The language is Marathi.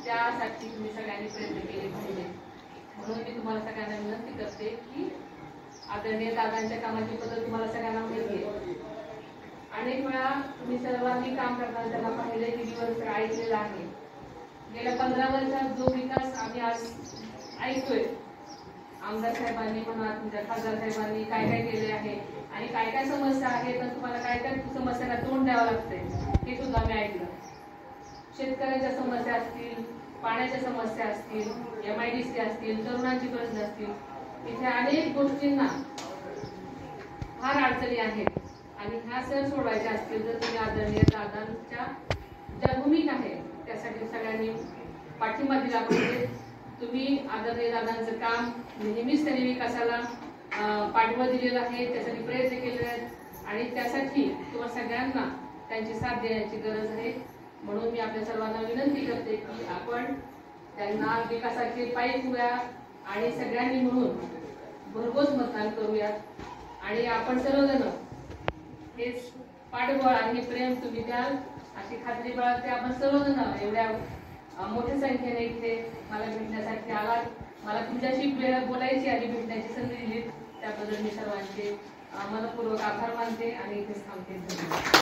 त्यासाठी तुम्ही सगळ्यांनी प्रयत्न केले पाहिजे। म्हणून मी तुम्हाला सगळ्यांना विनंती करते की आदरणीय दादांच्या कामाची पद्धत तुम्हाला सगळ्यांना माहिती आहे। अनेक वेळा तुम्ही सर्वांनी काम करताना त्यांना पाहिले टीव्हीवर ऐकलेलं आहे। गेल्या 15 वर्षात जो विकास आम्ही आज ऐकतोय, आमदार साहेबांनी म्हणा, तुमच्या खासदार साहेबांनी काय काय केले आहे आणि काय काय समस्या आहेत, तर तुम्हाला काय काय समस्यांना तोंड द्यावं लागतंय हे सुद्धा मी ऐकलं। शेतकऱ्यांच्या समस्या असतील, पाण्याच्या समस्या असतील, MIDC असतील, तरुणांची प्रश्न असतील, इथे अनेक गोष्टींना फार अडचणी आहेत आणि ह्या सर सोडवायच्या असतील तर तुम्ही आदरणीय दादांच्या ज्या भूमिका आहे त्यासाठी सगळ्यांनी पाठिंबा दिला पाहिजे। तुम्ही आदरणीय दादांचं काम नेहमीच त्यांनी विकासाला पाठिंबा दिलेला आहे, त्यासाठी प्रयत्न केले आहेत आणि त्यासाठी तुम्हाला सगळ्यांना त्यांची साथ देण्याची गरज आहे। म्हणून मी आपल्या सर्वांना विनंती करते की आपण त्यांना विकासाचे पायी ठेवूया आणि सगळ्यांनी मिळून भरघोस मतदान करूयात आणि आपण सर्वजण हेच पाठबळ आणि प्रेम तुम्ही द्याल अशी खात्री बाळगते। आपण सर्वजण एवढ्या मोठ्या संख्येने इथे मला भेटण्यासाठी आलात, मला तुमच्याशी बोलायची आणि भेटण्याची संधी दिली त्याबद्दल मी सर्वांचे मनपूर्वक आभार मानते आणि इथेच थांबते।